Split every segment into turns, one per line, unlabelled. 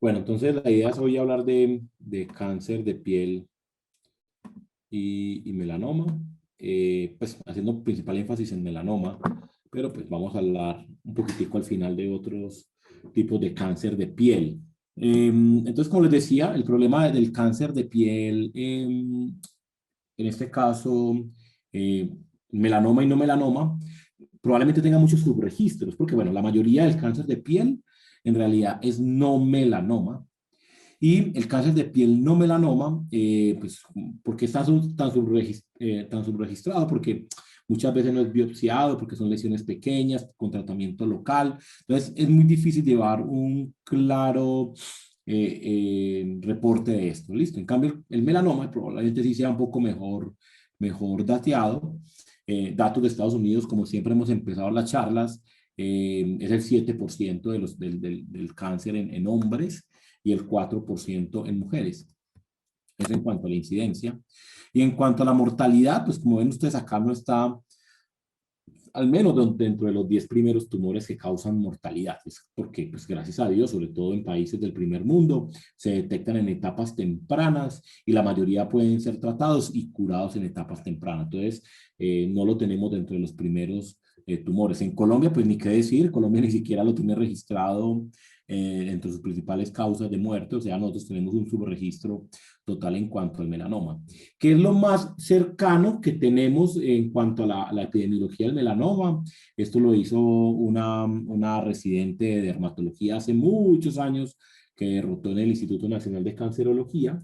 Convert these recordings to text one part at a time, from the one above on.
Bueno, entonces la idea es hoy hablar de cáncer de piel y melanoma, pues haciendo principal énfasis en melanoma, pero pues vamos a hablar un poquitico al final de otros tipos de cáncer de piel. Entonces, como les decía, el problema del cáncer de piel, en este caso, eh, melanoma y no melanoma, probablemente tenga muchos subregistros, porque bueno, la mayoría del cáncer de piel en realidad es no melanoma. Y el cáncer de piel no melanoma, pues, ¿por qué está tan subregistrado? Porque muchas veces no es biopsiado, porque son lesiones pequeñas, con tratamiento local. Entonces, es muy difícil llevar un claro reporte de esto. ¿Listo? En cambio, el melanoma probablemente sí sea un poco mejor dateado. Datos de Estados Unidos, como siempre hemos empezado las charlas, es el 7% del cáncer en hombres y el 4% en mujeres. Eso en cuanto a la incidencia. Y en cuanto a la mortalidad, pues como ven ustedes acá no está, al menos dentro de los 10 primeros tumores que causan mortalidad, porque pues gracias a Dios, sobre todo en países del primer mundo, se detectan en etapas tempranas y la mayoría pueden ser tratados y curados en etapas tempranas. Entonces, no lo tenemos dentro de los primeros tumores. En Colombia, pues ni qué decir, Colombia ni siquiera lo tiene registrado entre sus principales causas de muerte, o sea, nosotros tenemos un subregistro total en cuanto al melanoma. ¿Qué es lo más cercano que tenemos en cuanto a la epidemiología del melanoma? Esto lo hizo una residente de dermatología hace muchos años que rotó en el Instituto Nacional de Cancerología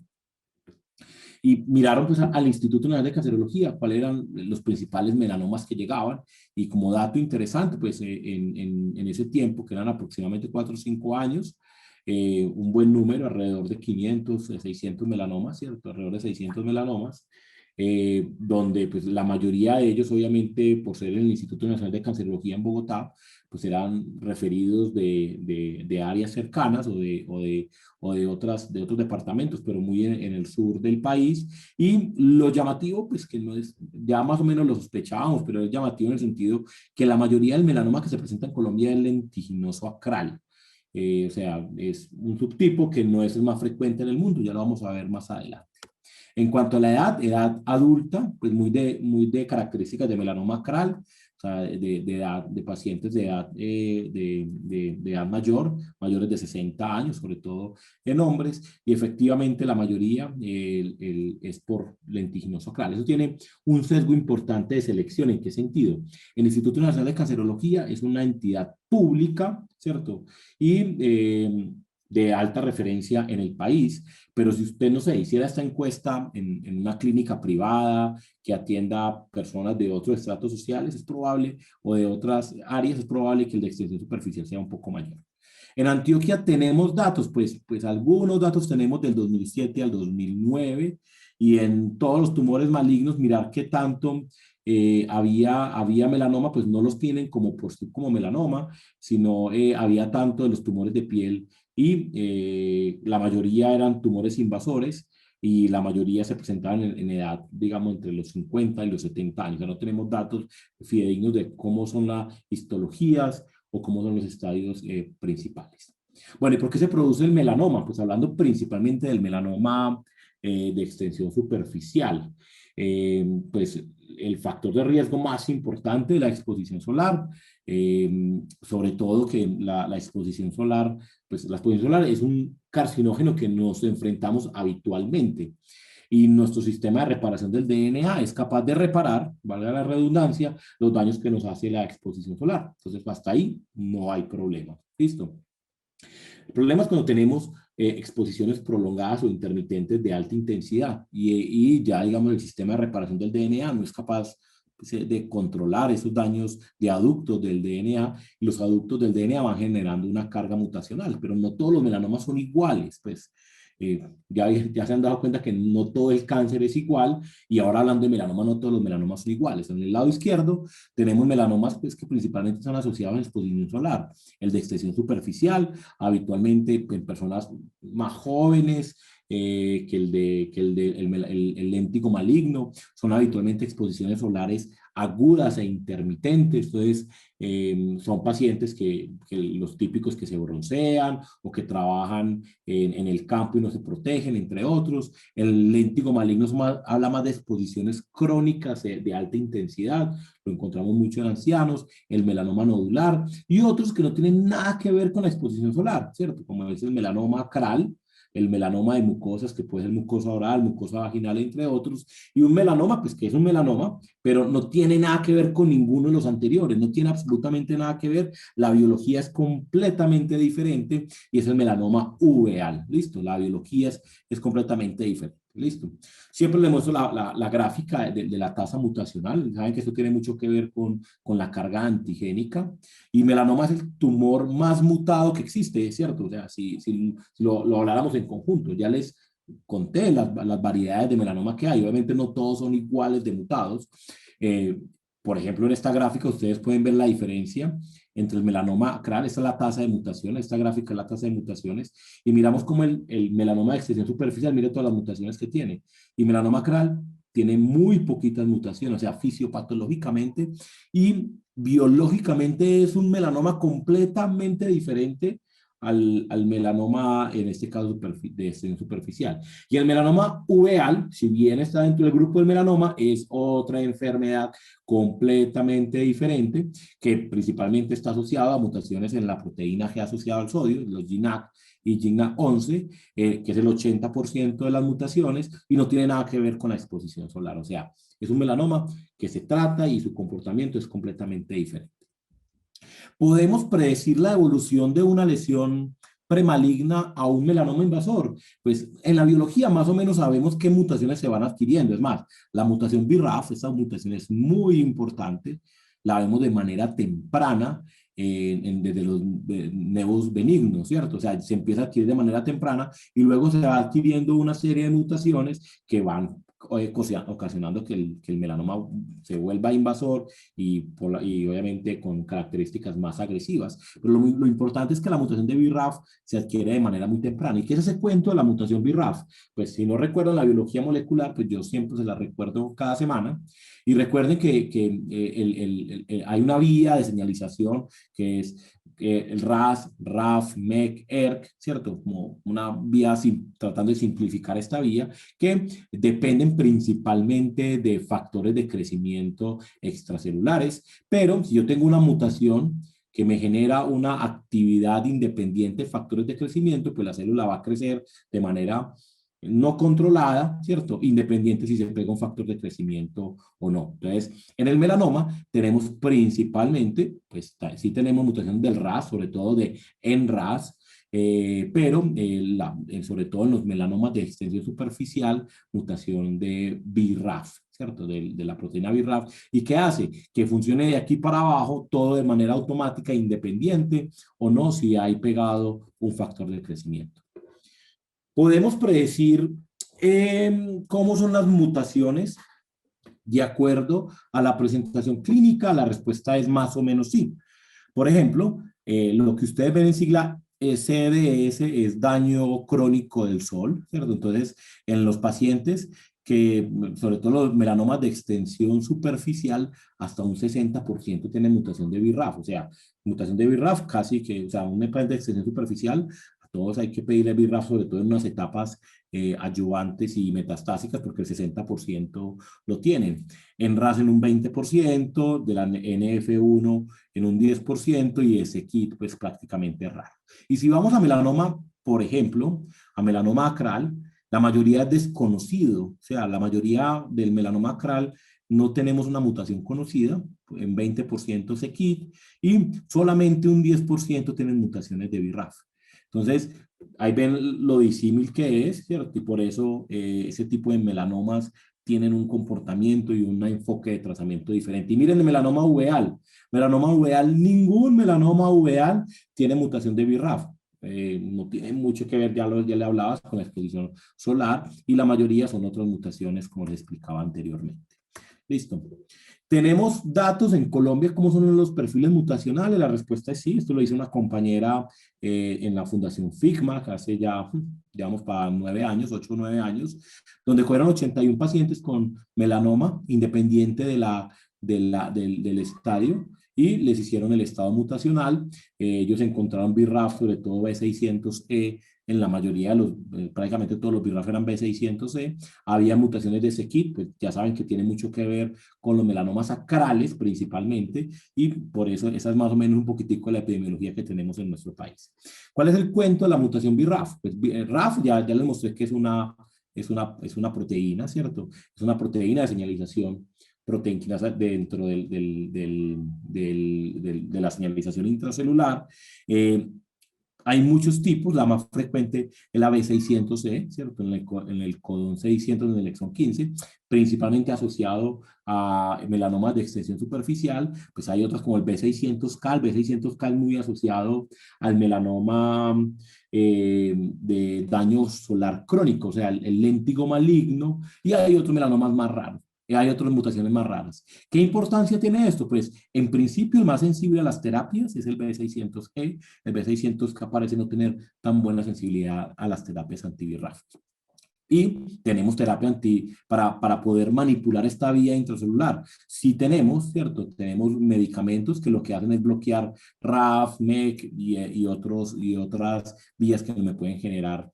y miraron pues al Instituto Nacional de Cancerología cuáles eran los principales melanomas que llegaban y como dato interesante pues en ese tiempo que eran aproximadamente 4 o 5 años un buen número, alrededor de 500, 600 melanomas, ¿cierto? Alrededor de 600 melanomas, donde pues la mayoría de ellos, obviamente, por ser en el Instituto Nacional de Cancerología en Bogotá, pues eran referidos de áreas cercanas o de otros departamentos, pero muy en el sur del país. Y lo llamativo, pues que no es, ya más o menos lo sospechábamos, pero es llamativo en el sentido que la mayoría del melanoma que se presenta en Colombia es lentiginoso acral. O sea, es un subtipo que no es el más frecuente en el mundo, ya lo vamos a ver más adelante. En cuanto a la edad adulta, pues muy de características de melanoma acral, o sea, de pacientes de edad mayor, mayores de 60 años, sobre todo en hombres, y efectivamente la mayoría es por lentiginoso acral. Eso tiene un sesgo importante de selección. ¿En qué sentido? El Instituto Nacional de Cancerología es una entidad pública, ¿cierto? Y de alta referencia en el país, pero si usted, no sé, hiciera esta encuesta en una clínica privada que atienda a personas de otros estratos sociales, es probable, o de otras áreas, es probable que el de extensión superficial sea un poco mayor. En Antioquia tenemos datos, pues algunos datos tenemos del 2007 al 2009, y en todos los tumores malignos, mirar qué tanto había melanoma, pues no los tienen como por sí como melanoma, sino había tanto de los tumores de piel y la mayoría eran tumores invasores y la mayoría se presentaban en edad, digamos, entre los 50 y los 70 años. O sea, no tenemos datos fidedignos de cómo son las histologías o cómo son los estadios principales. Bueno, ¿y por qué se produce el melanoma? Pues hablando principalmente del melanoma de extensión superficial. Pues el factor de riesgo más importante es la exposición solar, sobre todo que la exposición solar, pues la exposición solar es un carcinógeno que nos enfrentamos habitualmente y nuestro sistema de reparación del DNA es capaz de reparar, valga la redundancia, los daños que nos hace la exposición solar. Entonces, hasta ahí no hay problema. ¿Listo? El problema es cuando tenemos exposiciones prolongadas o intermitentes de alta intensidad y ya, digamos, el sistema de reparación del DNA no es capaz de controlar esos daños de aductos del DNA y los aductos del DNA van generando una carga mutacional, pero no todos los melanomas son iguales, pues ya se han dado cuenta que no todo el cáncer es igual y ahora hablando de melanoma, no todos los melanomas son iguales. En el lado izquierdo tenemos melanomas pues, que principalmente están asociados a la exposición solar, el de extensión superficial, habitualmente en personas más jóvenes, el léntigo maligno. Son habitualmente exposiciones solares agudas e intermitentes. Entonces, son pacientes que los típicos que se broncean o que trabajan en el campo y no se protegen, entre otros. El léntigo maligno habla más de exposiciones crónicas de alta intensidad, lo encontramos mucho en ancianos, el melanoma nodular y otros que no tienen nada que ver con la exposición solar, ¿cierto? Como es el melanoma acral, el melanoma de mucosas, que puede ser mucosa oral, mucosa vaginal, entre otros, y un melanoma, pues que es un melanoma, pero no tiene nada que ver con ninguno de los anteriores, no tiene absolutamente nada que ver, la biología es completamente diferente y es el melanoma uveal, ¿listo? La biología es completamente diferente. Listo. Siempre le muestro la gráfica de la tasa mutacional. Saben que esto tiene mucho que ver con la carga antigénica. Y melanoma es el tumor más mutado que existe, ¿cierto? O sea, si lo habláramos en conjunto, ya les conté las variedades de melanoma que hay. Obviamente no todos son iguales de mutados. Eh, por ejemplo, en esta gráfica ustedes pueden ver la diferencia entre el melanoma acral, esta es la tasa de mutación, esta gráfica es la tasa de mutaciones, y miramos cómo el melanoma de extensión superficial, mire todas las mutaciones que tiene, y melanoma acral tiene muy poquitas mutaciones, o sea, fisiopatológicamente y biológicamente es un melanoma completamente diferente al melanoma, en este caso, de extensión superficial. Y el melanoma uveal, si bien está dentro del grupo del melanoma, es otra enfermedad completamente diferente, que principalmente está asociada a mutaciones en la proteína G asociada al sodio, los GNAC y GNAC11, que es el 80% de las mutaciones, y no tiene nada que ver con la exposición solar. O sea, es un melanoma que se trata y su comportamiento es completamente diferente. ¿Podemos predecir la evolución de una lesión premaligna a un melanoma invasor? Pues en la biología más o menos sabemos qué mutaciones se van adquiriendo. Es más, la mutación BRAF, esa mutación es muy importante, la vemos de manera temprana desde los nevos benignos, ¿cierto? O sea, se empieza a adquirir de manera temprana y luego se va adquiriendo una serie de mutaciones que van ocasionando que el melanoma se vuelva invasor y obviamente con características más agresivas. Pero lo importante es que la mutación de BRAF se adquiere de manera muy temprana. ¿Y qué es ese cuento de la mutación BRAF? Pues si no recuerdan la biología molecular, pues yo siempre se la recuerdo cada semana. Y recuerden que hay una vía de señalización que es el RAS, RAF, MEC, ERK, ¿cierto? Como una vía tratando de simplificar esta vía, que dependen principalmente de factores de crecimiento extracelulares, pero si yo tengo una mutación que me genera una actividad independiente de factores de crecimiento, pues la célula va a crecer de manera no controlada, ¿cierto? Independiente si se pega un factor de crecimiento o no. Entonces, en el melanoma tenemos principalmente, pues sí tenemos mutación del RAS, sobre todo de NRAS, pero sobre todo en los melanomas de extensión superficial, mutación de BRAF, ¿cierto? De la proteína BRAF. ¿Y qué hace? Que funcione de aquí para abajo todo de manera automática, independiente o no, si hay pegado un factor de crecimiento. ¿Podemos predecir cómo son las mutaciones de acuerdo a la presentación clínica? La respuesta es más o menos sí. Por ejemplo, lo que ustedes ven en sigla CDS es daño crónico del sol, ¿cierto? Entonces, en los pacientes que, sobre todo los melanomas de extensión superficial, hasta un 60% tienen mutación de BRAF, o sea, mutación de BRAF casi que, o sea, un paciente de extensión superficial, a todos hay que pedirle BRAF, sobre todo en unas etapas adyuvantes y metastásicas, porque el 60% lo tienen. En RAS en un 20%, de la NF1 en un 10% y ese kit pues prácticamente raro. Y si vamos a melanoma, por ejemplo, a melanoma acral, la mayoría es desconocido, o sea, la mayoría del melanoma acral no tenemos una mutación conocida, en 20% ese kit y solamente un 10% tienen mutaciones de BRAF. Entonces, ahí ven lo disímil que es, ¿cierto? Y por eso ese tipo de melanomas tienen un comportamiento y un enfoque de tratamiento diferente. Y miren el melanoma uveal. Melanoma uveal, ningún melanoma uveal tiene mutación de BRAF. No tiene mucho que ver, ya le hablabas, con la exposición solar y la mayoría son otras mutaciones como les explicaba anteriormente. Listo. ¿Tenemos datos en Colombia cómo son los perfiles mutacionales? La respuesta es sí. Esto lo hizo una compañera en la Fundación Figma, que hace ya, digamos, para 9 años, 8 o 9 años, donde fueron 81 pacientes con melanoma, independiente del estadio, y les hicieron el estado mutacional. Ellos encontraron BRAF, sobre todo B600E, en la mayoría de los, prácticamente todos los BRAF eran B600E. Había mutaciones de c-KIT, pues ya saben que tiene mucho que ver con los melanomas acrales principalmente, y por eso esa es más o menos un poquitico la epidemiología que tenemos en nuestro país. ¿Cuál es el cuento de la mutación BRAF? Pues RAF ya les mostré que es una proteína, ¿cierto? Es una proteína de señalización proteinquinasa dentro de la señalización intracelular. Hay muchos tipos, la más frecuente es la B600E, ¿cierto? En el codón 600, en el exón 15, principalmente asociado a melanomas de extensión superficial. Pues hay otras como el B600K, el B600K es muy asociado al melanoma de daño solar crónico, o sea, el léntigo maligno, y hay otros melanomas más raros. Hay otras mutaciones más raras. ¿Qué importancia tiene esto? Pues en principio el más sensible a las terapias es el B600E. El B600K parece no tener tan buena sensibilidad a las terapias anti-BRAF. Y tenemos terapia para poder manipular esta vía intracelular. Sí tenemos, ¿cierto? Tenemos medicamentos que lo que hacen es bloquear RAF, MEK y otras vías que me pueden generar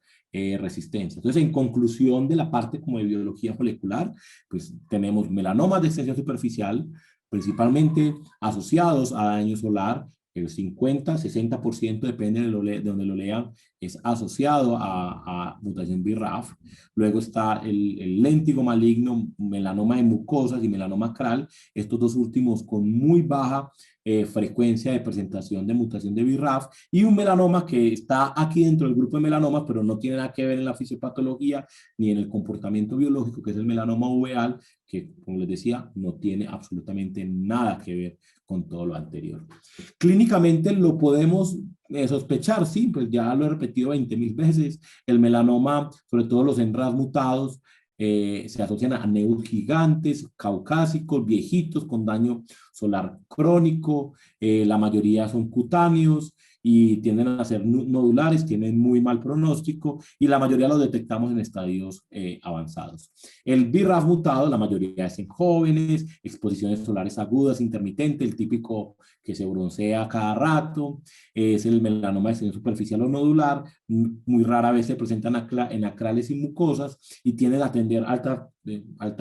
resistencia. Entonces, en conclusión de la parte como de biología molecular, pues tenemos melanomas de extensión superficial, principalmente asociados a daño solar. El 50-60%, depende de donde lo lean, es asociado a mutación BRAF. Luego está el léntigo maligno, melanoma de mucosas y melanoma acral, estos dos últimos con muy baja frecuencia de presentación de mutación de BRAF, y un melanoma que está aquí dentro del grupo de melanomas, pero no tiene nada que ver en la fisiopatología ni en el comportamiento biológico, que es el melanoma uveal, que, como les decía, no tiene absolutamente nada que ver con todo lo anterior. Clínicamente lo podemos sospechar, sí, pues ya lo he repetido 20.000 veces. El melanoma, sobre todo los enRAS mutados, se asocian a neus gigantes, caucásicos, viejitos con daño solar crónico. La mayoría son cutáneos y tienden a ser nodulares, tienen muy mal pronóstico, y la mayoría los detectamos en estadios avanzados. El BRAF mutado, la mayoría es en jóvenes, exposiciones solares agudas, intermitente, el típico que se broncea cada rato, es el melanoma de extensión superficial o nodular, muy rara vez se presentan en acrales y mucosas, y tienden a tener alta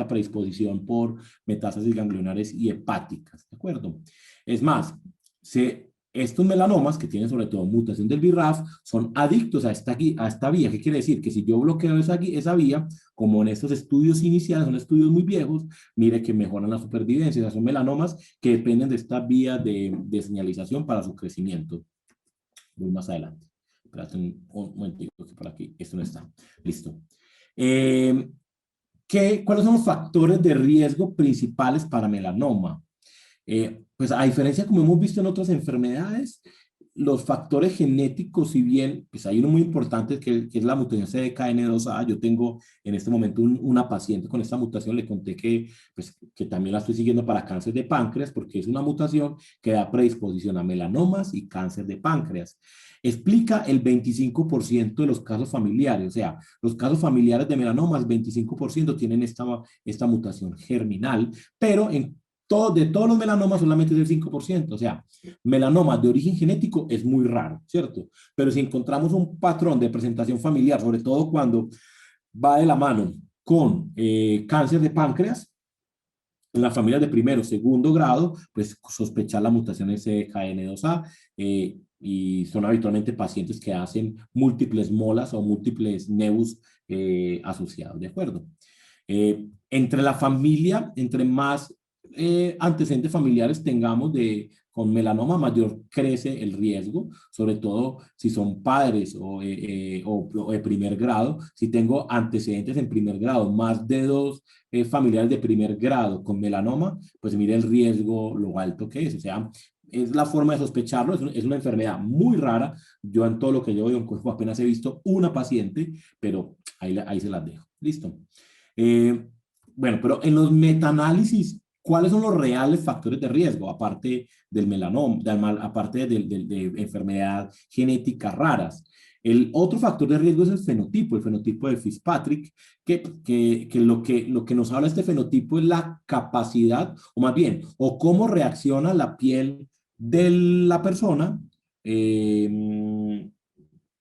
predisposición por metástasis ganglionares y hepáticas, ¿de acuerdo? Es más, estos melanomas que tienen sobre todo mutación del BRAF son adictos a esta vía. ¿Qué quiere decir? Que si yo bloqueo esa vía, como en estos estudios iniciales, son estudios muy viejos, mire que mejoran la supervivencia. O sea, son melanomas que dependen de esta vía de señalización para su crecimiento. Voy más adelante. Espérate un momentito, que por aquí, esto no está. Listo. ¿Cuáles son los factores de riesgo principales para melanoma? Pues a diferencia como hemos visto en otras enfermedades, los factores genéticos, si bien pues hay uno muy importante que es la mutación CDKN2A. Yo tengo en este momento una paciente con esta mutación, le conté que también la estoy siguiendo para cáncer de páncreas, porque es una mutación que da predisposición a melanomas y cáncer de páncreas. Explica el 25% de los casos familiares, o sea, los casos familiares de melanomas, 25% tienen esta mutación germinal, pero de todos los melanomas solamente es el 5%, o sea, melanomas de origen genético es muy raro, ¿cierto? Pero si encontramos un patrón de presentación familiar, sobre todo cuando va de la mano con cáncer de páncreas, en las familias de primero o segundo grado, pues sospechar la mutación SDKN2A, y son habitualmente pacientes que hacen múltiples molas o múltiples neus asociados, ¿de acuerdo? Entre la familia, entre más antecedentes familiares tengamos con melanoma, mayor crece el riesgo, sobre todo si son padres o de primer grado. Si tengo antecedentes en primer grado, más de 2 familiares de primer grado con melanoma, pues mire el riesgo, lo alto que es. O sea, es la forma de sospecharlo. Es una enfermedad muy rara. Yo en todo lo que llevo de oncología apenas he visto una paciente, pero ahí se las dejo. Listo. Bueno, pero en los metaanálisis ¿cuáles son los reales factores de riesgo, aparte del melanoma, aparte de enfermedad genética raras? El otro factor de riesgo es el fenotipo de Fitzpatrick, que lo que nos habla este fenotipo es la capacidad, o más bien, o cómo reacciona la piel de la persona eh,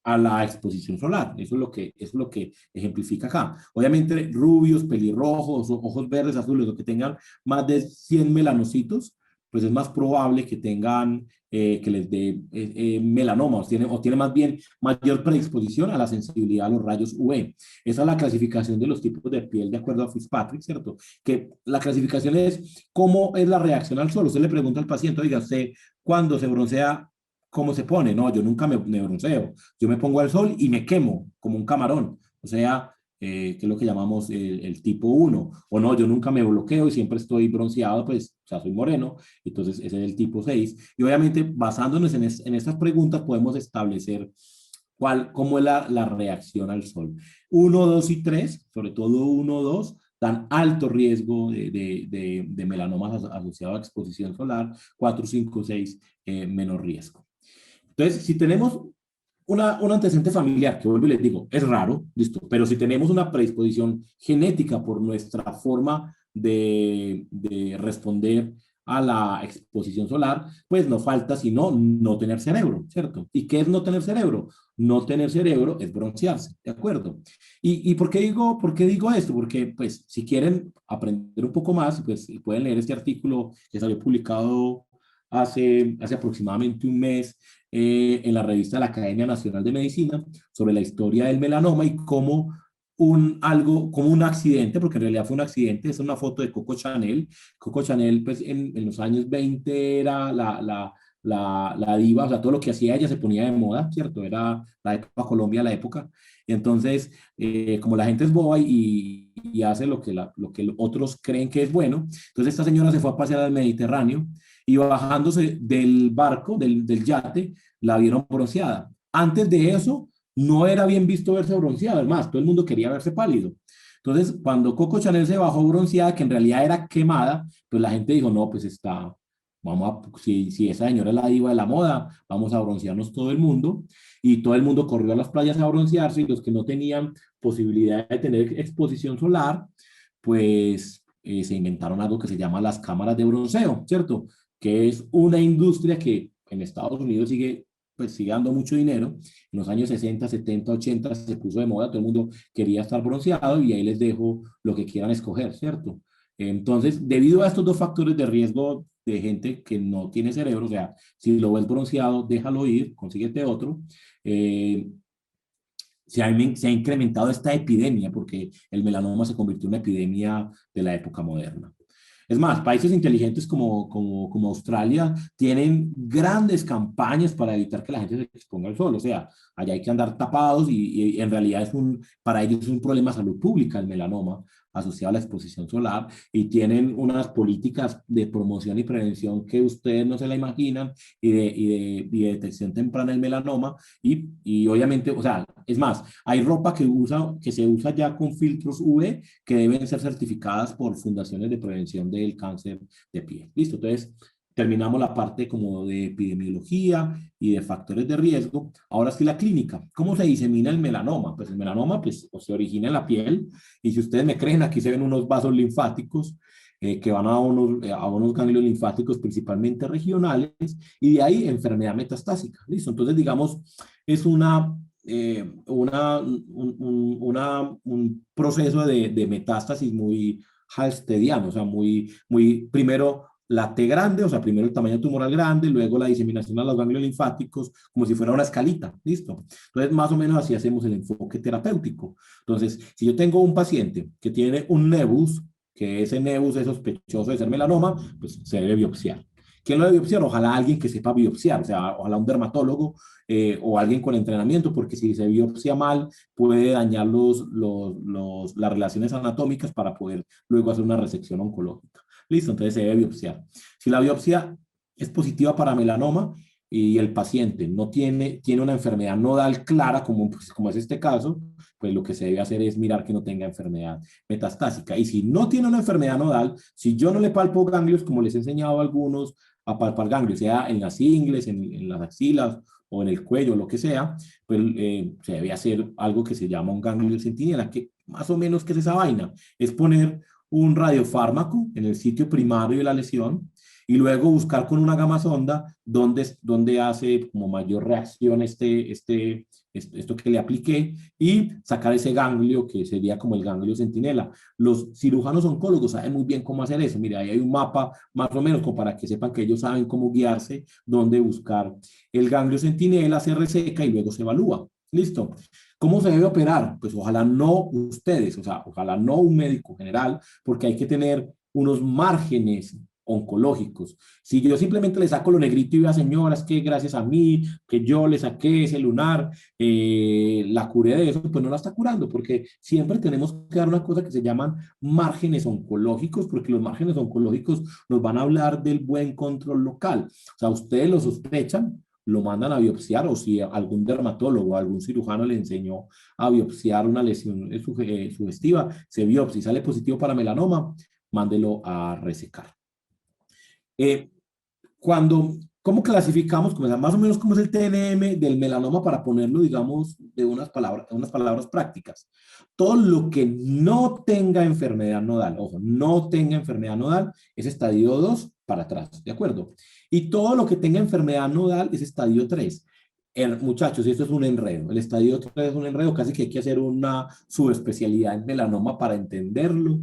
a la exposición solar. Eso es lo que ejemplifica acá. Obviamente, rubios, pelirrojos, ojos verdes, azules, lo que tengan más de 100 melanocitos, pues es más probable que tengan, que les dé melanoma, o tiene más bien mayor predisposición a la sensibilidad a los rayos UV. Esa es la clasificación de los tipos de piel de acuerdo a Fitzpatrick, ¿cierto? Que la clasificación es cómo es la reacción al sol. Usted le pregunta al paciente, oiga, usted cuando se broncea, ¿cómo se pone? No, yo nunca me bronceo. Yo me pongo al sol y me quemo como un camarón. O sea, que es lo que llamamos el tipo 1. O no, yo nunca me bloqueo y siempre estoy bronceado, pues, o sea, soy moreno. Entonces, ese es el tipo 6. Y obviamente, basándonos en estas preguntas, podemos establecer cómo es la reacción al sol. 1, 2 y 3, sobre todo 1, 2, dan alto riesgo de melanomas asociado a exposición solar. 4, 5, 6, menor riesgo. Entonces, si tenemos un antecedente familiar, que vuelvo y les digo, es raro, listo, pero si tenemos una predisposición genética por nuestra forma de responder a la exposición solar, pues no falta sino no tener cerebro, ¿cierto? ¿Y qué es no tener cerebro? No tener cerebro es broncearse, ¿de acuerdo? ¿Y por qué digo esto? Porque, pues, si quieren aprender un poco más, pues pueden leer este artículo que salió publicado hace aproximadamente un mes en la revista de la Academia Nacional de Medicina sobre la historia del melanoma y cómo como un accidente, porque en realidad fue un accidente, es una foto de Coco Chanel. Coco Chanel, pues en los años 20 era la diva, o sea, todo lo que hacía ella se ponía de moda, ¿cierto? Era la época Colombia, la época. Y entonces, como la gente es boba y hace lo que otros creen que es bueno, entonces esta señora se fue a pasear al Mediterráneo y bajándose del barco, del yate, la vieron bronceada. Antes de eso, no era bien visto verse bronceado, además, todo el mundo quería verse pálido. Entonces, cuando Coco Chanel se bajó bronceada, que en realidad era quemada, pues la gente dijo, no, pues si esa señora es la diva de la moda, vamos a broncearnos todo el mundo. Y todo el mundo corrió a las playas a broncearse y los que no tenían posibilidad de tener exposición solar, pues se inventaron algo que se llama las cámaras de bronceo, ¿cierto? Que es una industria que en Estados Unidos sigue dando mucho dinero. En los años 60, 70, 80 se puso de moda, todo el mundo quería estar bronceado y ahí les dejo lo que quieran escoger, ¿cierto? Entonces, debido a estos dos factores de riesgo de gente que no tiene cerebro, o sea, si lo ves bronceado, déjalo ir, consíguete otro. Eh, se ha incrementado esta epidemia porque el melanoma se convirtió en una epidemia de la época moderna. Es más, países inteligentes como Australia tienen grandes campañas para evitar que la gente se exponga al sol. O sea, allá hay que andar tapados y en realidad para ellos es un problema de salud pública el melanoma asociado a la exposición solar y tienen unas políticas de promoción y prevención que ustedes no se la imaginan y de detección temprana del melanoma y obviamente, o sea, es más, hay ropa que se usa ya con filtros UV que deben ser certificadas por fundaciones de prevención del cáncer de piel. Listo, entonces terminamos la parte como de epidemiología y de factores de riesgo. Ahora sí la clínica. ¿Cómo se disemina el melanoma? Pues el melanoma pues, se origina en la piel y si ustedes me creen, aquí se ven unos vasos linfáticos que van a unos ganglios linfáticos principalmente regionales y de ahí enfermedad metastásica. ¿Listo? Entonces, digamos, es un proceso de metástasis muy halstediano, o sea, primero la T grande, o sea, primero el tamaño tumoral grande, luego la diseminación a los ganglios linfáticos, como si fuera una escalita, ¿listo? Entonces, más o menos así hacemos el enfoque terapéutico. Entonces, si yo tengo un paciente que tiene un nevus, que ese nevus es sospechoso de ser melanoma, pues se debe biopsiar. ¿Quién lo debe biopsiar? Ojalá alguien que sepa biopsiar, o sea, ojalá un dermatólogo o alguien con entrenamiento, porque si se biopsia mal puede dañar las relaciones anatómicas para poder luego hacer una resección oncológica. Listo, entonces se debe biopsiar. Si la biopsia es positiva para melanoma, y el paciente no tiene una enfermedad nodal clara, como es este caso, pues lo que se debe hacer es mirar que no tenga enfermedad metastásica. Y si no tiene una enfermedad nodal, si yo no le palpo ganglios, como les he enseñado a algunos a palpar ganglios, sea en las ingles, en las axilas o en el cuello, lo que sea, pues se debe hacer algo que se llama un ganglio centinela, que más o menos, ¿qué es esa vaina? Es poner un radiofármaco en el sitio primario de la lesión y luego buscar con una gama sonda donde hace como mayor reacción esto que le apliqué y sacar ese ganglio que sería como el ganglio centinela. Los cirujanos oncólogos saben muy bien cómo hacer eso. Mira, ahí hay un mapa más o menos como para que sepan que ellos saben cómo guiarse, dónde buscar el ganglio centinela, se reseca y luego se evalúa. Listo. ¿Cómo se debe operar? Pues ojalá no ustedes, o sea, ojalá no un médico general, porque hay que tener unos márgenes oncológicos. Si yo simplemente le saco lo negrito y vea, señoras, que gracias a mí, que yo le saqué ese lunar, la curé de eso, pues no la está curando, porque siempre tenemos que dar una cosa que se llaman márgenes oncológicos, porque los márgenes oncológicos nos van a hablar del buen control local. O sea, ustedes lo sospechan, lo mandan a biopsiar, o si algún dermatólogo o algún cirujano le enseñó a biopsiar una lesión sugestiva, se biopsia y sale positivo para melanoma, mándelo a resecar. Eh, ¿Cómo clasificamos? Más o menos cómo es el TNM del melanoma para ponerlo, digamos, de unas palabras prácticas. Todo lo que no tenga enfermedad nodal, ojo, no tenga enfermedad nodal, es estadio 2 para atrás, ¿de acuerdo? Y todo lo que tenga enfermedad nodal es estadio 3. Muchachos, esto es un enredo. El estadio 3 es un enredo, casi que hay que hacer una subespecialidad en melanoma para entenderlo.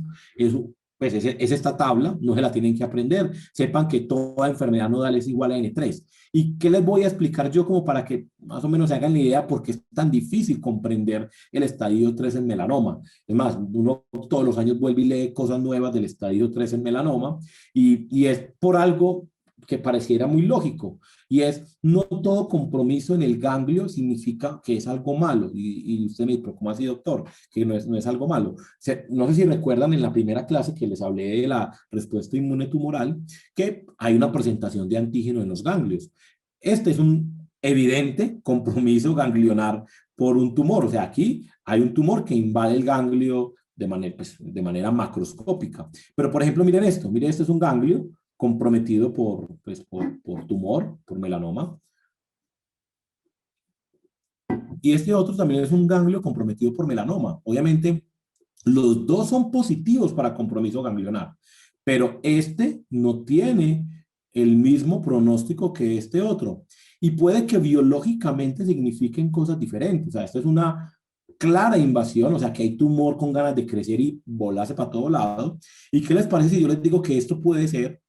Pues es esta tabla, no se la tienen que aprender. Sepan que toda enfermedad nodal es igual a N3. ¿Y qué les voy a explicar yo como para que más o menos se hagan la idea por qué es tan difícil comprender el estadio 3 en melanoma? Es más, uno todos los años vuelve y lee cosas nuevas del estadio 3 en melanoma y es por algo que pareciera muy lógico, y es no todo compromiso en el ganglio significa que es algo malo, y usted me dice, ¿cómo así, doctor? Que no es algo malo. No sé si recuerdan en la primera clase que les hablé de la respuesta inmune tumoral, que hay una presentación de antígeno en los ganglios. Este es un evidente compromiso ganglionar por un tumor, o sea, aquí hay un tumor que invade el ganglio de manera macroscópica. Pero, por ejemplo, miren esto es un ganglio comprometido por tumor, por melanoma. Y este otro también es un ganglio comprometido por melanoma. Obviamente, los dos son positivos para compromiso ganglionar, pero este no tiene el mismo pronóstico que este otro. Y puede que biológicamente signifiquen cosas diferentes. O sea, esto es una clara invasión, o sea, que hay tumor con ganas de crecer y volarse para todo lado. ¿Y qué les parece si yo les digo que esto puede ser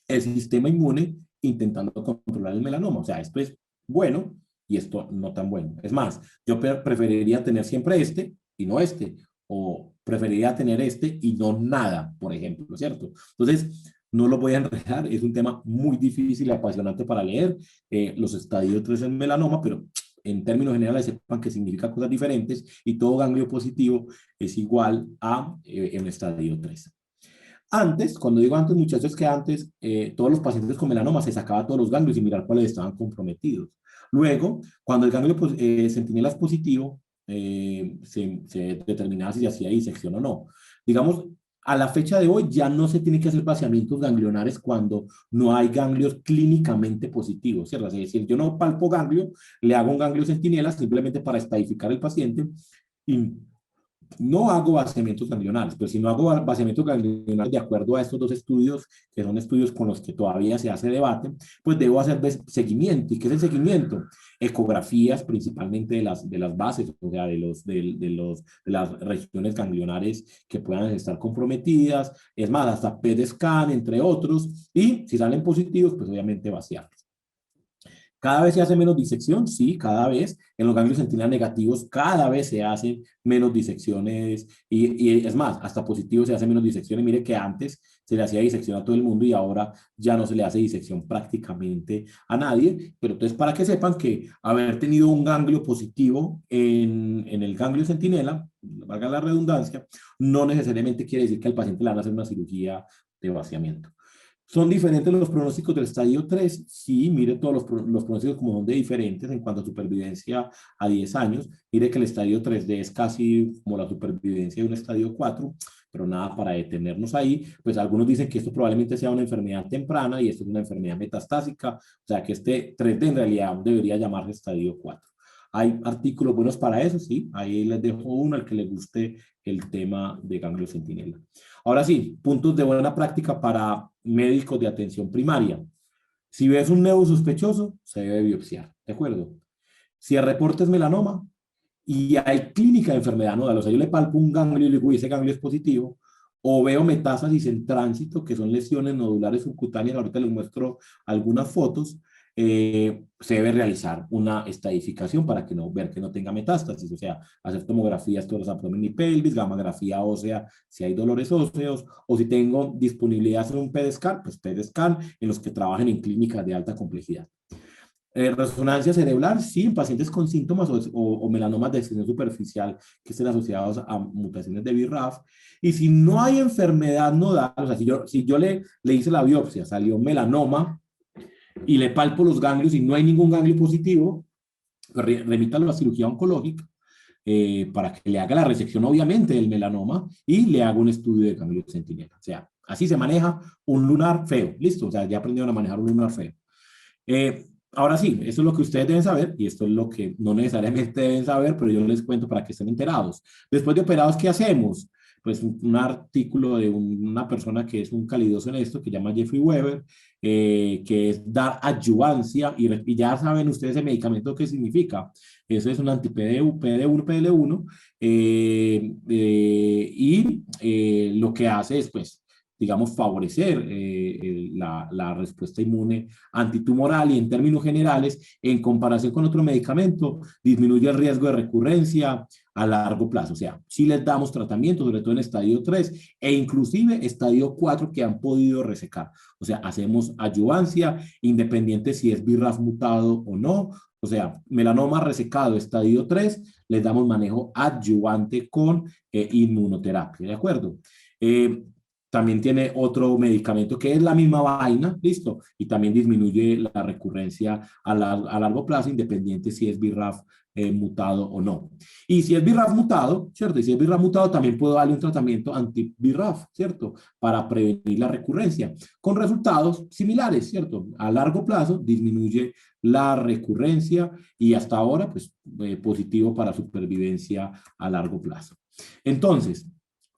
el sistema inmune intentando controlar el melanoma? O sea, esto es bueno y esto no tan bueno. Es más, yo preferiría tener siempre este y no este, o preferiría tener este y no nada, por ejemplo, ¿cierto? Entonces, no lo voy a enredar, es un tema muy difícil y apasionante para leer, los estadios 3 en melanoma, pero en términos generales sepan que significa cosas diferentes y todo ganglio positivo es igual a en estadio 3. Antes, cuando digo antes, muchachos, es que antes todos los pacientes con melanoma se sacaba todos los ganglios y mirar cuáles estaban comprometidos. Luego, cuando el ganglio centinela es positivo, se determinaba si se hacía disección o no. Digamos, a la fecha de hoy ya no se tiene que hacer vaciamientos ganglionares cuando no hay ganglios clínicamente positivos, ¿cierto? Es decir, yo no palpo ganglio, le hago un ganglio centinela simplemente para estadificar el paciente y no hago vaciamientos ganglionales, pero si no hago vaciamientos ganglionales de acuerdo a estos dos estudios, que son estudios con los que todavía se hace debate, pues debo hacer seguimiento. ¿Y qué es el seguimiento? Ecografías principalmente de las bases, o sea, de las regiones ganglionares que puedan estar comprometidas, es más, hasta PET scan, entre otros, y si salen positivos, pues obviamente vaciarlos. ¿Cada vez se hace menos disección? Sí, cada vez. En los ganglios centinela negativos cada vez se hacen menos disecciones y es más, hasta positivos se hacen menos disecciones. Mire que antes se le hacía disección a todo el mundo y ahora ya no se le hace disección prácticamente a nadie. Pero entonces para que sepan que haber tenido un ganglio positivo en el ganglio centinela, valga la redundancia, no necesariamente quiere decir que al paciente le van a hacer una cirugía de vaciamiento. ¿Son diferentes los pronósticos del estadio 3? Sí, mire todos los pronósticos como son de diferentes en cuanto a supervivencia a 10 años. Mire que el estadio 3D es casi como la supervivencia de un estadio 4, pero nada para detenernos ahí. Pues algunos dicen que esto probablemente sea una enfermedad temprana y esto es una enfermedad metastásica, o sea que este 3D en realidad debería llamarse estadio 4. Hay artículos buenos para eso, sí. Ahí les dejo uno al que le guste el tema de ganglio centinela. Ahora sí, puntos de buena práctica para médicos de atención primaria. Si ves un neo sospechoso, se debe biopsiar, ¿de acuerdo? Si el reporte es melanoma y hay clínica de enfermedad nodal, o sea, yo le palpo un ganglio y le digo, uy, ese ganglio es positivo, o veo metástasis en tránsito, que son lesiones nodulares subcutáneas, ahorita les muestro algunas fotos, se debe realizar una estadificación para que no, ver que no tenga metástasis, o sea, hacer tomografías todos los abdomen y pelvis, gamografía ósea si hay dolores óseos, o si tengo disponibilidad de hacer un PET-scan, pues PET-scan en los que trabajen en clínicas de alta complejidad. Resonancia cerebral, sí, en pacientes con síntomas o melanomas de extensión superficial que estén asociados a mutaciones de BRAF. Y si no hay enfermedad nodal, o sea, si yo le hice la biopsia, salió melanoma y le palpo los ganglios y no hay ningún ganglio positivo, pues remítalo a cirugía oncológica para que le haga la resección, obviamente, del melanoma y le haga un estudio de ganglio centinela. O sea, así se maneja un lunar feo. Listo, o sea, ya aprendieron a manejar un lunar feo. Ahora sí, esto es lo que ustedes deben saber y esto es lo que no necesariamente deben saber, pero yo les cuento para que estén enterados. Después de operados, ¿qué hacemos? Pues un artículo de una persona que es un calidoso en esto, que se llama Jeffrey Weber, que es dar adyuvancia, y ya saben ustedes el medicamento qué significa. Eso es un anti-PD1, PDL1, y lo que hace es, pues, digamos, favorecer la respuesta inmune antitumoral y en términos generales, en comparación con otro medicamento, disminuye el riesgo de recurrencia a largo plazo. O sea, si les damos tratamiento, sobre todo en estadio 3 e inclusive estadio 4 que han podido resecar. O sea, hacemos adyuvancia independiente si es BRAF mutado o no. O sea, melanoma resecado estadio 3, les damos manejo adyuvante con inmunoterapia, ¿de acuerdo? También tiene otro medicamento que es la misma vaina, listo, y también disminuye la recurrencia a largo plazo, independiente si es BRAF mutado o no. Y si es BRAF mutado, ¿cierto? Y si es BRAF mutado, también puedo darle un tratamiento anti-BRAF, ¿cierto? Para prevenir la recurrencia, con resultados similares, ¿cierto? A largo plazo disminuye la recurrencia y hasta ahora, pues, positivo para supervivencia a largo plazo. Entonces,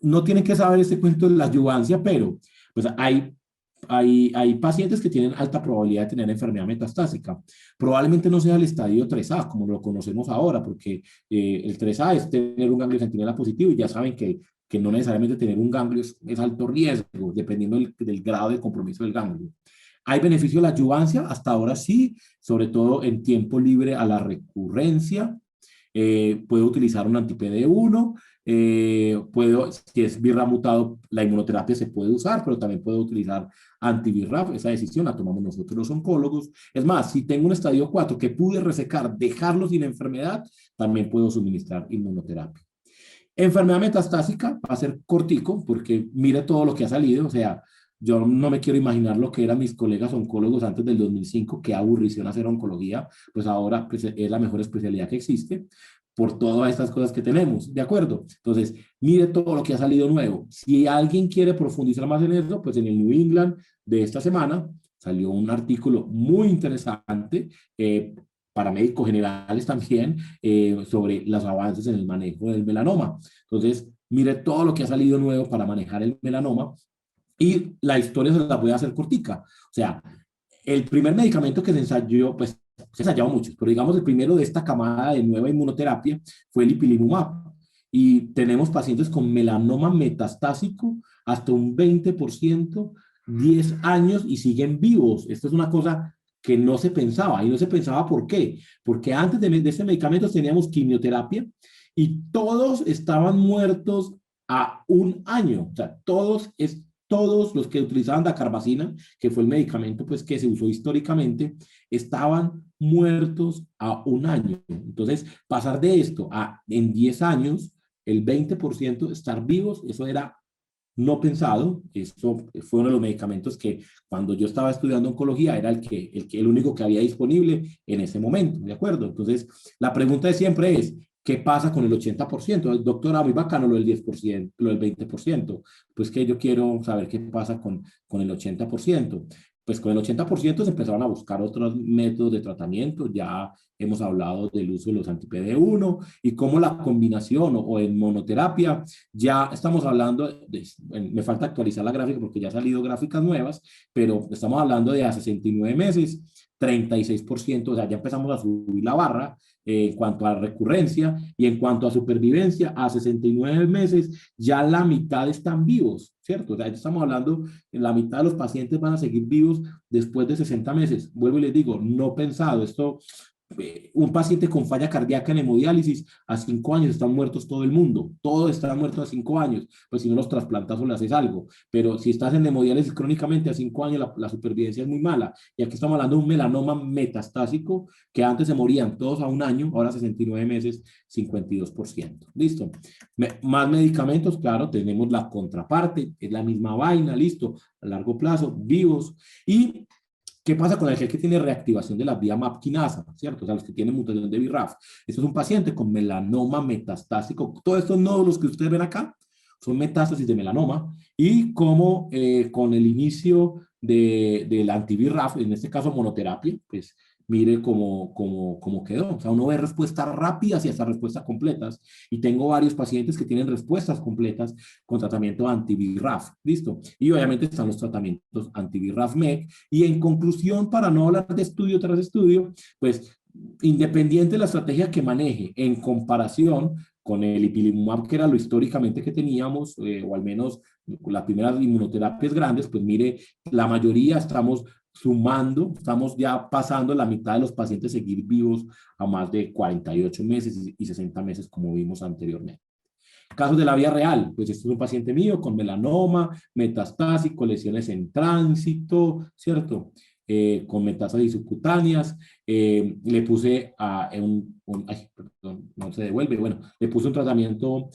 no tienen que saber este cuento de la adyuvancia, pero pues hay pacientes que tienen alta probabilidad de tener enfermedad metastásica. Probablemente no sea el estadio 3A, como lo conocemos ahora, porque el 3A es tener un ganglio centinela positivo y ya saben que no necesariamente tener un ganglio es alto riesgo, dependiendo del grado de compromiso del ganglio. ¿Hay beneficio de la adyuvancia? Hasta ahora sí, sobre todo en tiempo libre a la recurrencia. Puedo utilizar un anti-PD1, si es BRAF mutado, la inmunoterapia se puede usar, pero también puedo utilizar anti-BRAF, esa decisión la tomamos nosotros los oncólogos. Es más, si tengo un estadio 4 que pude resecar, dejarlo sin enfermedad, también puedo suministrar inmunoterapia. Enfermedad metastásica va a ser cortico, porque mire todo lo que ha salido, o sea, yo no me quiero imaginar lo que eran mis colegas oncólogos antes del 2005, que aburrición hacer oncología, pues ahora pues, es la mejor especialidad que existe por todas estas cosas que tenemos, ¿de acuerdo? Entonces, mire todo lo que ha salido nuevo. Si alguien quiere profundizar más en eso, pues en el New England de esta semana salió un artículo muy interesante para médicos generales también, sobre los avances en el manejo del melanoma. Entonces, mire todo lo que ha salido nuevo para manejar el melanoma y la historia se la voy a hacer cortica. O sea, el primer medicamento que se ensayó, pues se ensayaron muchos, pero digamos el primero de esta camada de nueva inmunoterapia fue el ipilimumab. Y tenemos pacientes con melanoma metastásico hasta un 20%, 10 años y siguen vivos. Esto es una cosa que no se pensaba. Y no se pensaba por qué. Porque antes de este medicamento teníamos quimioterapia y todos estaban muertos a un año. O sea, todos los que utilizaban dacarbazina, que fue el medicamento pues, que se usó históricamente, estaban muertos a un año. Entonces, pasar de esto a en 10 años, el 20% estar vivos, eso era no pensado. Esto fue uno de los medicamentos que cuando yo estaba estudiando oncología era el único que había disponible en ese momento, ¿de acuerdo? Entonces, la pregunta de siempre es, ¿qué pasa con el 80%? Doctora, muy bacano lo del 10%, lo del 20%. Pues que yo quiero saber qué pasa con el 80%. Pues con el 80% se empezaron a buscar otros métodos de tratamiento. Ya hemos hablado del uso de los anti-PD1 y cómo la combinación o en monoterapia, ya estamos hablando, me falta actualizar la gráfica porque ya han salido gráficas nuevas, pero estamos hablando de a 69 meses, 36%, o sea, ya empezamos a subir la barra en cuanto a recurrencia y en cuanto a supervivencia, a 69 meses ya la mitad están vivos, ¿cierto? O sea, estamos hablando, la mitad de los pacientes van a seguir vivos después de 60 meses. Vuelvo y les digo, no pensado, esto un paciente con falla cardíaca en hemodiálisis, a 5 años están muertos todo el mundo, todos están muertos a 5 años, pues si no los trasplantas o le haces algo, pero si estás en hemodiálisis crónicamente a 5 años la supervivencia es muy mala, y aquí estamos hablando de un melanoma metastásico que antes se morían todos a un año, ahora 69 meses, 52%, listo. Más medicamentos, claro, tenemos la contraparte, es la misma vaina, listo, a largo plazo, vivos, y ¿qué pasa con el que tiene reactivación de la vía MAP quinasa, ¿cierto? O sea, los que tienen mutación de BRAF. Esto es un paciente con melanoma metastásico. Todos estos nódulos que ustedes ven acá son metástasis de melanoma y como con el inicio del anti-BRAF, en este caso monoterapia, pues mire cómo quedó. O sea, uno ve respuestas rápidas y hasta respuestas completas. Y tengo varios pacientes que tienen respuestas completas con tratamiento anti-BRAF. ¿Listo? Y obviamente están los tratamientos anti-BRAF-MEC. Y en conclusión, para no hablar de estudio tras estudio, pues independiente de la estrategia que maneje en comparación con el ipilimumab, que era lo históricamente que teníamos, o al menos las primeras inmunoterapias grandes, pues mire, la mayoría estamos sumando, estamos ya pasando la mitad de los pacientes seguir vivos a más de 48 meses y 60 meses, como vimos anteriormente. Casos de la vida real, pues este es un paciente mío con melanoma, metastásico, lesiones en tránsito, ¿cierto? Con metástasis subcutáneas, le puse ay, perdón, no se devuelve, bueno, le puse un tratamiento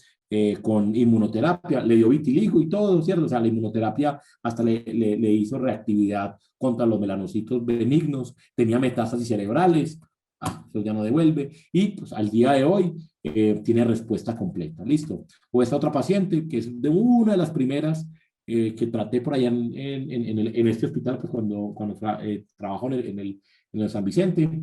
con inmunoterapia, le dio vitiligo y todo, ¿cierto? O sea, la inmunoterapia hasta le hizo reactividad contra los melanocitos benignos, tenía metástasis cerebrales, eso ya no devuelve, y pues al día de hoy tiene respuesta completa, listo. O esta otra paciente, que es de una de las primeras que traté por allá en este hospital, pues cuando trabajo en el San Vicente,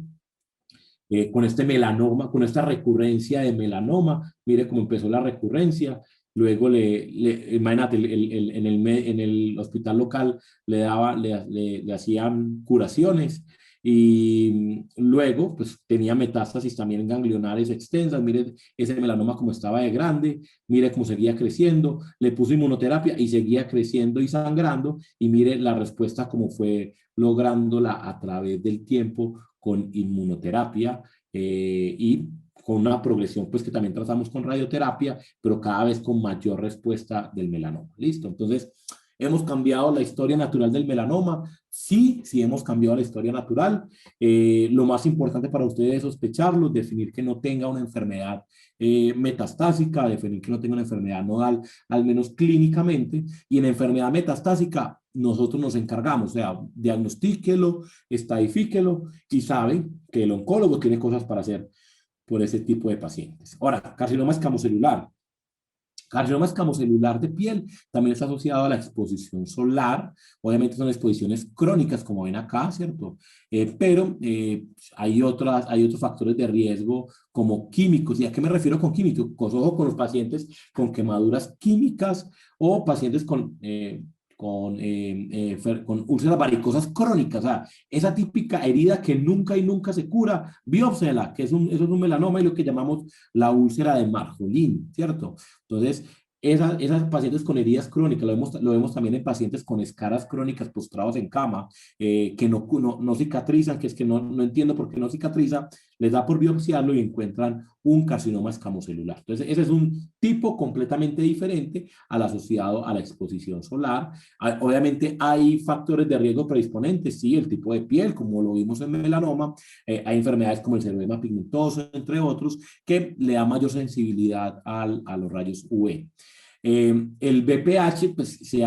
con este melanoma, con esta recurrencia de melanoma, mire cómo empezó la recurrencia, luego imagínate, en el hospital local le hacían curaciones, y luego pues tenía metástasis también ganglionares extensas, mire ese melanoma como estaba de grande, mire cómo seguía creciendo, le puso inmunoterapia y seguía creciendo y sangrando, y mire la respuesta como fue lográndola a través del tiempo con inmunoterapia y con una progresión pues que también tratamos con radioterapia, pero cada vez con mayor respuesta del melanoma. ¿Listo? Entonces, ¿hemos cambiado la historia natural del melanoma? Sí, sí hemos cambiado la historia natural. Lo más importante para ustedes es sospecharlo, definir que no tenga una enfermedad metastásica, definir que no tenga una enfermedad nodal, al menos clínicamente, y en enfermedad metastásica nosotros nos encargamos, o sea, diagnostíquelo, estadifíquelo y sabe que el oncólogo tiene cosas para hacer por ese tipo de pacientes. Ahora, carcinoma escamocelular. Carcinoma escamocelular de piel también está asociado a la exposición solar. Obviamente son exposiciones crónicas, como ven acá, ¿cierto? Pero hay otros factores de riesgo como químicos. ¿Y a qué me refiero con químicos? Ojo con los pacientes con quemaduras químicas o pacientes con úlceras varicosas crónicas, o sea, esa típica herida que nunca y nunca se cura, biópsela, que eso es un melanoma y lo que llamamos la úlcera de Marjolin, ¿cierto? Entonces, esas pacientes con heridas crónicas, lo vemos también en pacientes con escaras crónicas postrados en cama, que no cicatrizan, que es que no entiendo por qué no cicatriza, les da por biopsiarlo y encuentran un carcinoma escamocelular. Entonces, ese es un tipo completamente diferente al asociado a la exposición solar. Obviamente hay factores de riesgo predisponentes, sí, el tipo de piel, como lo vimos en melanoma, hay enfermedades como el seroema pigmentoso, entre otros, que le da mayor sensibilidad a los rayos UV. El BPH pues, se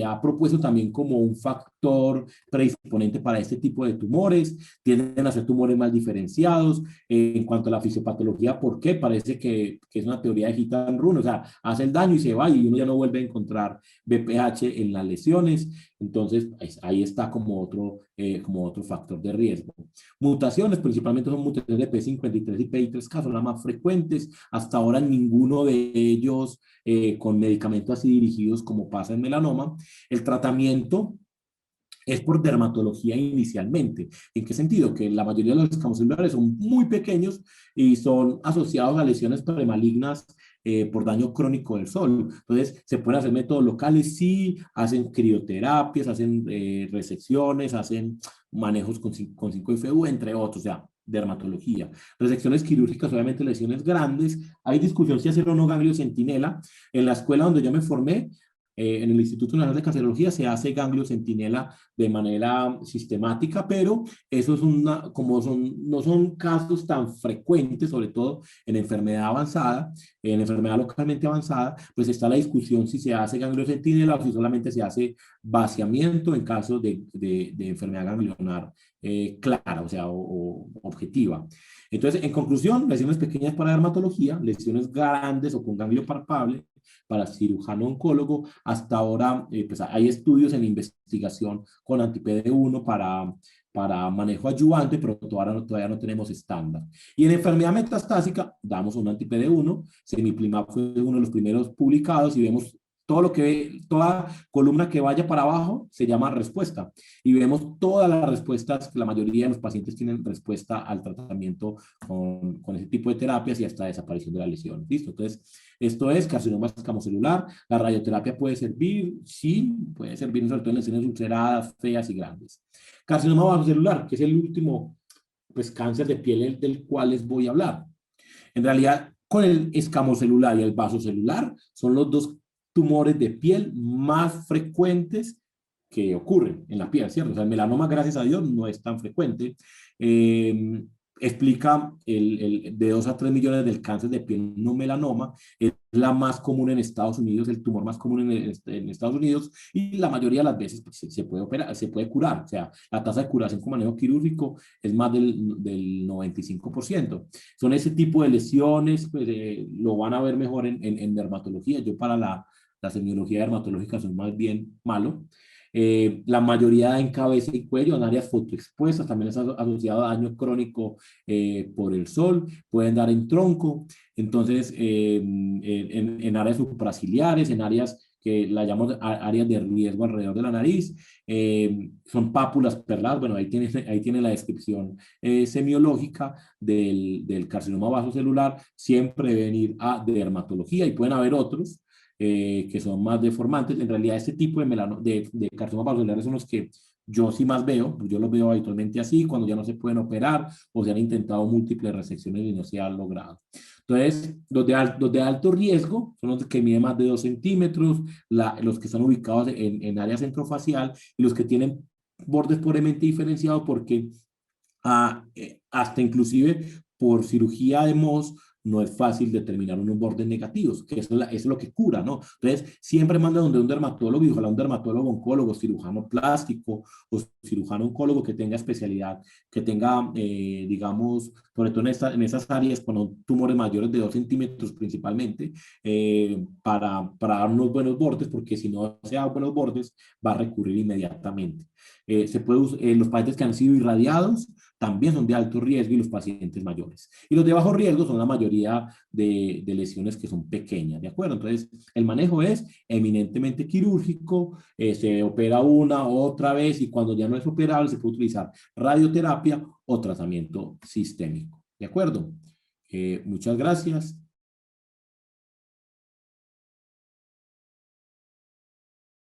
ha propuesto también como un factor predisponente para este tipo de tumores, tienden a ser tumores más diferenciados. En cuanto a la fisiopatología, ¿por qué? Parece que es una teoría de hit and run, o sea, hace el daño y se va y uno ya no vuelve a encontrar BPH en las lesiones, entonces ahí está como otro factor de riesgo. Mutaciones, principalmente son mutaciones de P53 y PI3K, son las más frecuentes, hasta ahora ninguno de ellos con medicamentos así dirigidos como pasa en melanoma. El tratamiento es por dermatología inicialmente. ¿En qué sentido? Que la mayoría de los escamos celulares son muy pequeños y son asociados a lesiones premalignas por daño crónico del sol. Entonces, se pueden hacer métodos locales, sí, hacen crioterapias, hacen resecciones, hacen manejos con 5FU, entre otros, o sea, dermatología. Resecciones quirúrgicas, obviamente lesiones grandes. Hay discusión si hacer o no ganglio centinela. En la escuela donde yo me formé, en el Instituto Nacional de Cancerología se hace ganglio centinela de manera sistemática, pero eso es no son casos tan frecuentes, sobre todo en enfermedad avanzada, en enfermedad localmente avanzada, pues está la discusión si se hace ganglio centinela o si solamente se hace vaciamiento en caso de enfermedad ganglionar clara, o sea, o objetiva. Entonces, en conclusión, lesiones pequeñas para dermatología, lesiones grandes o con ganglio palpable para cirujano oncólogo. Hasta ahora pues hay estudios en investigación con anti-PD1 para manejo adyuvante, pero todavía no tenemos estándar. Y en enfermedad metastásica damos un anti-PD1, Semiplimab fue uno de los primeros publicados y vemos toda columna que vaya para abajo se llama respuesta. Y vemos todas las respuestas, que la mayoría de los pacientes tienen respuesta al tratamiento con ese tipo de terapias y hasta desaparición de la lesión. ¿Listo? Entonces, esto es carcinoma escamocelular. La radioterapia puede servir, sí, puede servir sobre todo en lesiones ulceradas, feas y grandes. Carcinoma vasocelular, que es el último pues, cáncer de piel del cual les voy a hablar. En realidad, con el escamocelular y el vasocelular son los dos tumores de piel más frecuentes que ocurren en la piel, ¿cierto? O sea, el melanoma, gracias a Dios, no es tan frecuente. Explica de 2 a 3 millones del cáncer de piel no melanoma. Es la más común en Estados Unidos, el tumor más común en Estados Unidos, y la mayoría de las veces pues, se puede operar, se puede curar. O sea, la tasa de curación con manejo quirúrgico es más del 95%. Son ese tipo de lesiones, pues lo van a ver mejor en dermatología. Yo para la semiología dermatológica soy más bien malo. La mayoría en cabeza y cuello, en áreas fotoexpuestas, también es asociado a daño crónico por el sol, pueden dar en tronco, entonces en áreas supraciliares, en áreas que la llamamos áreas de riesgo alrededor de la nariz, son pápulas perladas, bueno, ahí tiene la descripción semiológica del carcinoma vasocelular, siempre deben ir a dermatología y pueden haber otros que son más deformantes. En realidad, este tipo de carcinoma vasocelular son los que yo sí más veo, yo los veo habitualmente así, cuando ya no se pueden operar o se han intentado múltiples resecciones y no se han logrado. Entonces, los de alto riesgo son los que miden más de 2 centímetros, los que están ubicados en área centrofacial y los que tienen bordes pobremente diferenciados porque hasta inclusive por cirugía de Mohs no es fácil determinar unos bordes negativos, que eso es lo que cura, ¿no? Entonces, siempre manda donde un dermatólogo, y ojalá un dermatólogo oncólogo, cirujano plástico o cirujano oncólogo que tenga especialidad, que tenga, digamos, sobre todo en esas áreas con tumores mayores de 2 centímetros principalmente, para dar unos buenos bordes, porque si no se da buenos bordes, va a recurrir inmediatamente. Los pacientes que han sido irradiados también son de alto riesgo y los pacientes mayores. Y los de bajo riesgo son la mayoría de lesiones que son pequeñas, ¿de acuerdo? Entonces, el manejo es eminentemente quirúrgico, se opera una o otra vez y cuando ya no es operable se puede utilizar radioterapia o tratamiento sistémico, ¿de acuerdo? Muchas gracias.